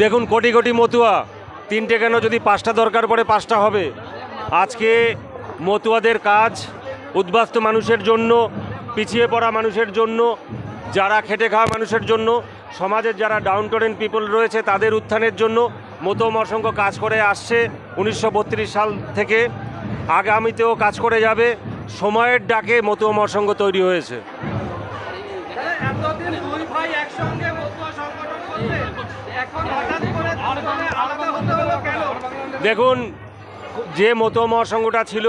দেখুন, কোটি কোটি মতুয়া, 3টে কেন, যদি 5টা দরকার পড়ে 5টা হবে। আজকে মতুয়াদের কাজ উদ্বাস্তু মানুষের জন্য, পিছিয়ে পড়া মানুষের জন্য, যারা খেটে খাওয়া মানুষের জন্য, সমাজের যারা ডাউনটোরেন পিপল রয়েছে তাদের উত্থানের জন্য মতুয়া মহাসংঘ কাজ করে আসছে 1932 সাল থেকে। আগামীতেও কাজ করে যাবে। সময়ের ডাকে মতুয়া মহাসংঘ তৈরি হয়েছে। দেখুন, যে মতুয়া মহাসংঘটা ছিল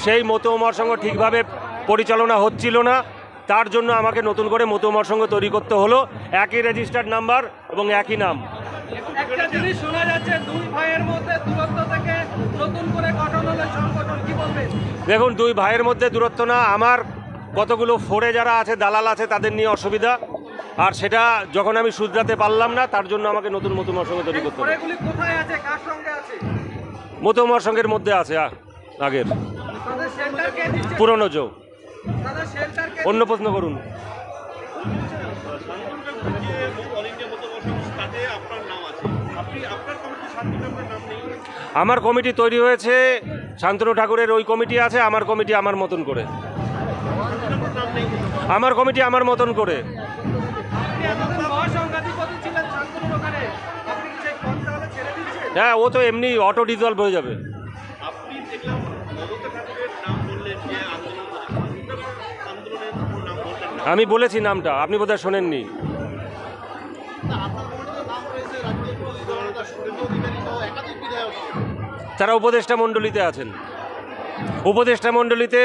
সেই মতুয়া মহাসংঘ ঠিকভাবে পরিচালনা হচ্ছিল না, তার জন্য আমাকে নতুন করে মতুয়া মহাসংঘ তৈরি করতে হলো। একই রেজিস্টার্ড নাম্বার এবং একই নাম। একটা জিনিস শোনা যাচ্ছে, দুই ভাইয়ের মধ্যে দূরত্ব থেকে নতুন করে গঠন হলো সংগঠন, কি বলবেন? দেখুন, দুই ভাইয়ের মধ্যে দূরত্ব না, আমার কতগুলো ফোরে যারা আছে, দালাল আছে, তাদের নিয়ে অসুবিধা। আর সেটা যখন আমি শুধরাতে পারলাম না, তার জন্য আমাকে নতুন মতুয়া মহাসংঘ তৈরি করতে হবে। কোথায় আছে, কার সঙ্গে আছে? মতুয়া মহাসংঘের মধ্যে আছে আগের পুরনো যোগ। অন্য প্রশ্ন করুন। আমার কমিটি তৈরি হয়েছে, শান্তনু ঠাকুরের ওই কমিটি আছে, আমার কমিটি আমার মতন করে। আমার কমিটি আমার মতন করে। হ্যাঁ, ও তো এমনি অটো ডিজলভ হয়ে যাবে। আমি বলেছি নামটা, আপনি বোধহয় শোনেননি। তারা উপদেষ্টা মণ্ডলীতে আছেন। উপদেষ্টা মণ্ডলীতে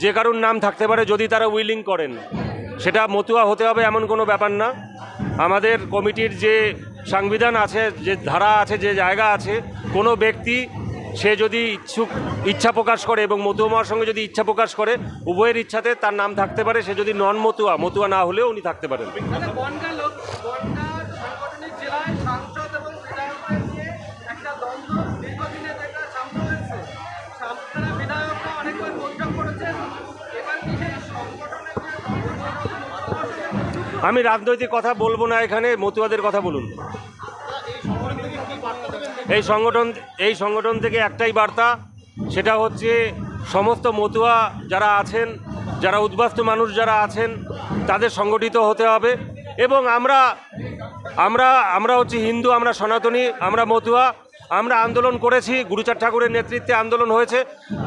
যে কারোর নাম থাকতে পারে যদি তারা উইলিং করেন। সেটা মতুয়া হতে হবে এমন কোনো ব্যাপার না। আমাদের কমিটির যে সংবিধান আছে, যে ধারা আছে, যে জায়গা আছে, কোনো ব্যক্তি সে যদি ইচ্ছা প্রকাশ করে এবং মতুয়া মহাসংঘে যদি ইচ্ছা প্রকাশ করে, উভয়ের ইচ্ছাতে তার নাম থাকতে পারে। সে যদি নন মতুয়া না হলেও উনি থাকতে পারেন। আমি রাজনৈতিক কথা বলবো না এখানে, মতুয়াদের কথা বলুন। এই সংগঠন থেকে একটাই বার্তা, সেটা হচ্ছে সমস্ত মতুয়া যারা আছেন, যারা উদ্বাস্তু মানুষ যারা আছেন, তাদের সংগঠিত হতে হবে। এবং আমরা হচ্ছে হিন্দু, আমরা সনাতনী, আমরা মতুয়া। আমরা আন্দোলন করেছি, গুরুচাঁদ ঠাকুরের নেতৃত্বে আন্দোলন হয়েছে,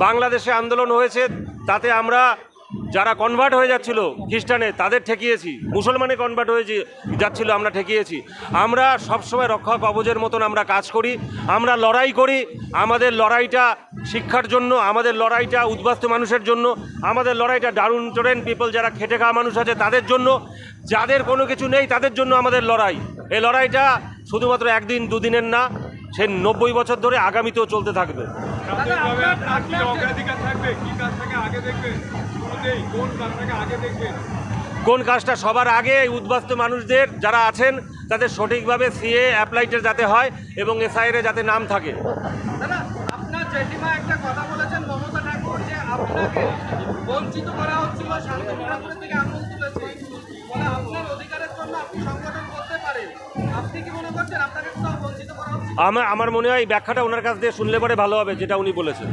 বাংলাদেশে আন্দোলন হয়েছে। তাতে আমরা যারা কনভার্ট হয়ে যাচ্ছিল খ্রিস্টানে, তাদের ঠেকিয়েছি। মুসলমানে কনভার্ট হয়ে যাচ্ছিল, আমরা ঠেকিয়েছি। আমরা সবসময় রক্ষা কবচের মতন আমরা কাজ করি, আমরা লড়াই করি। আমাদের লড়াইটা শিক্ষার জন্য, আমাদের লড়াইটা উদ্বাস্তু মানুষের জন্য, আমাদের লড়াইটা ডাউনটোরেন পিপল যারা খেটে খাওয়া মানুষ আছে তাদের জন্য, যাদের কোনো কিছু নেই তাদের জন্য আমাদের লড়াই। এই লড়াইটা শুধুমাত্র একদিন দুদিনের না, সে 90 বছর ধরে আগামীতেও চলতে থাকবে। কোন কাজটা সবার আগে? উদ্বাস্তু মানুষদের যারা আছেন তাদের সঠিকভাবে সিএ অ্যাপ্লাইটে যাতে হয় এবং এসআইরে যাতে নাম থাকে। আপনার জেঠিমা একটা কথা বলেছেন, মমতা ঠাকুর, যে আপনাকে বঞ্চিত করা হচ্ছিল, শান্তনু ঠাকুরের থেকে আঙুল তুলেছে, বলে আপনার অধিকারের জন্য আপনি সংগঠন করতে পারেন। আপনি কি মনে করছেন আপনাকে কোথাও বঞ্চিত করা হচ্ছে? আমার মনে হয় এই ব্যাখ্যাটা ওনার কাছ দিয়ে শুনলে পরে ভালো হবে, যেটা উনি বলেছেন।